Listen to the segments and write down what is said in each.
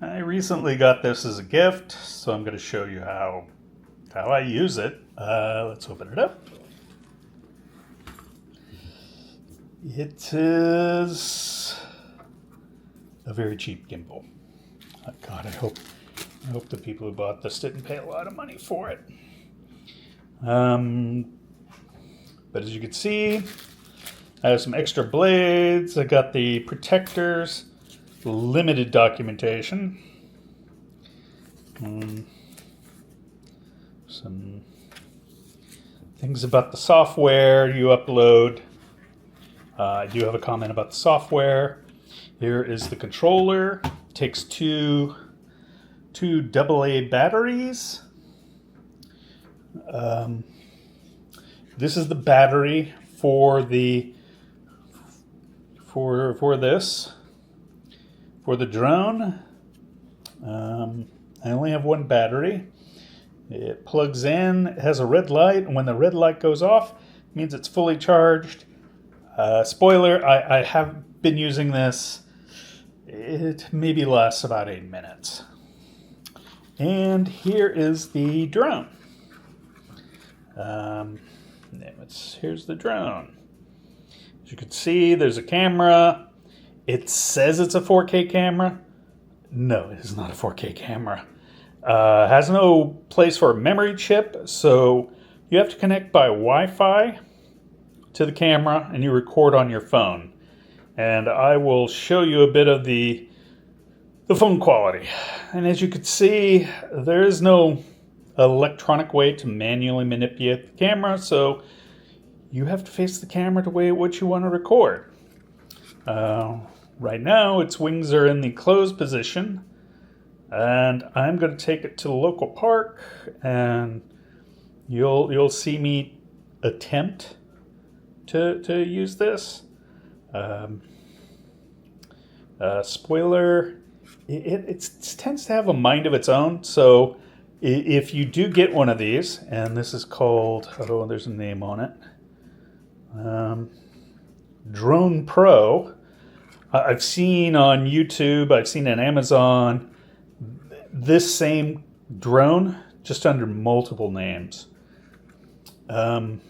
I recently got this as a gift, so I'm going to show you how I use it. Let's open it up. It is a very cheap gimbal. Oh, God, I hope the people who bought this didn't pay a lot of money for it. But as you can see, I have some extra blades. I got the protectors, limited documentation, some things about the software you upload. I do have a comment about the software. Here is the controller. It takes two AA batteries. This is the battery for the for the drone. I only have one battery. It plugs in, it has a red light, and when the red light goes off, it means it's fully charged. Spoiler, I have been using this. It maybe lasts about 8 minutes. And here is the drone. Here's the drone. As you can see, there's a camera. It says it's a 4K camera. No, it is not a 4K camera. Has no place for a memory chip, so you have to connect by Wi-Fi to the camera and you record on your phone. And I will show you a bit of the phone quality. And as you can see, there is no electronic way to manually manipulate the camera, so you have to face the camera to weigh what you want to record. Right now, its wings are in the closed position, and I'm going to take it to the local park, and you'll see me attempt to use this. Spoiler, it tends to have a mind of its own, so if you do get one of these, and this is called, oh, there's a name on it, Drone Pro. I've seen on YouTube, I've seen on Amazon, this same drone, just under multiple names. And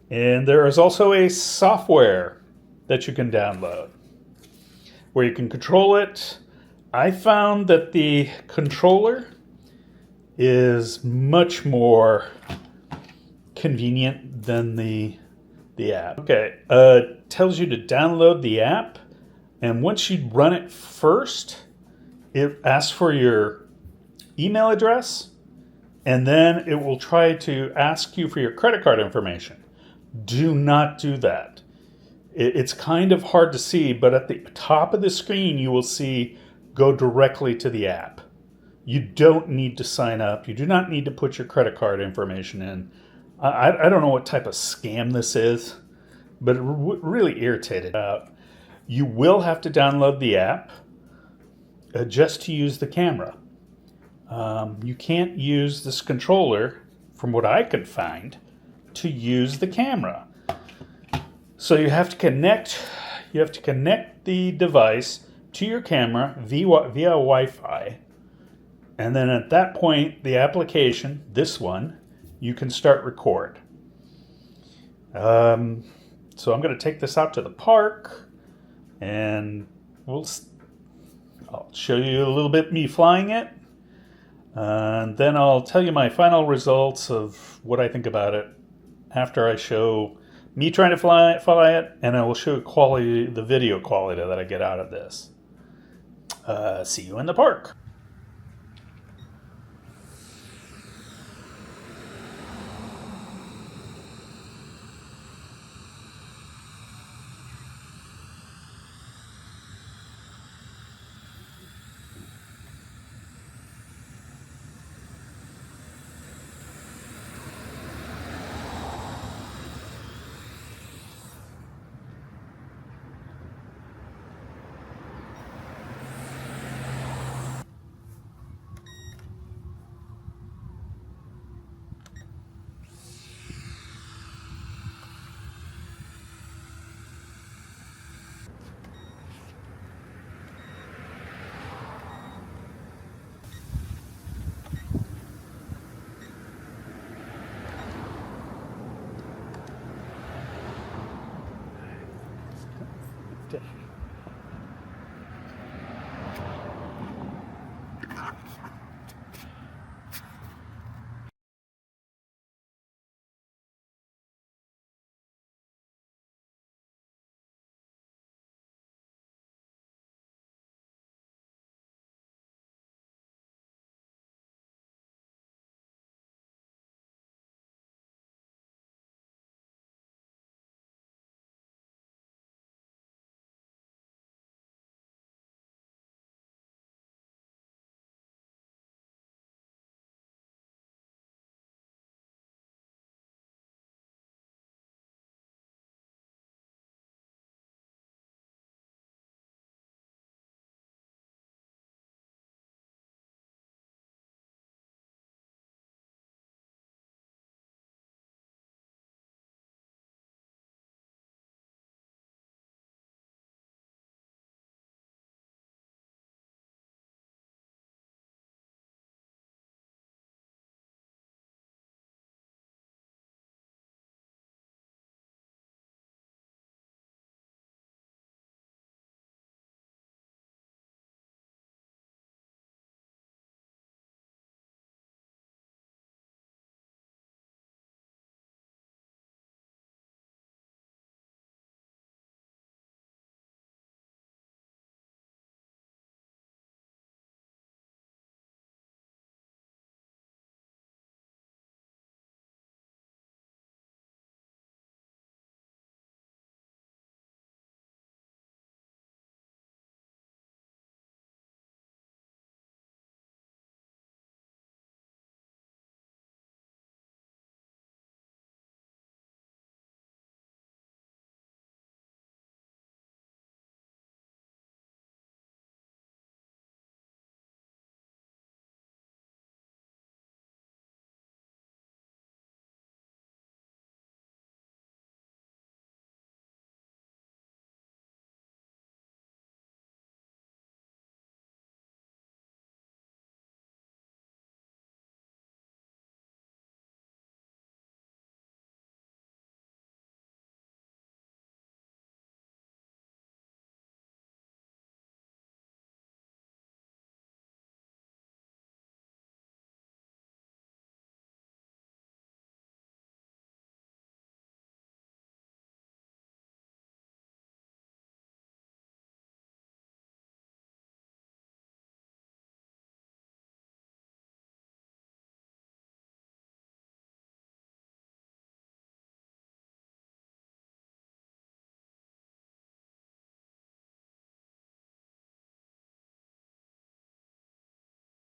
there is also a software that you can download where you can control it. I found that the controller is much more convenient than the app. Okay, tells you to download the app, and once you run it first, it asks for your email address, and then it will try to ask you for your credit card information. Do not do that. It's kind of hard to see, but at the top of the screen you will see go directly to the app. You don't need to sign up. You do not need to put your credit card information in. I don't know what type of scam this is, but it really irritated out. You will have to download the app just to use the camera. You can't use this controller, from what I could find, to use the camera. So you have to connect the device to your camera via Wi-Fi. And then at that point, the application, this one, you can start record. So I'm going to take this out to the park, and I'll show you a little bit me flying it, and then I'll tell you my final results of what I think about it after I show me trying to fly it, and I will show the video quality that I get out of this. See you in the park.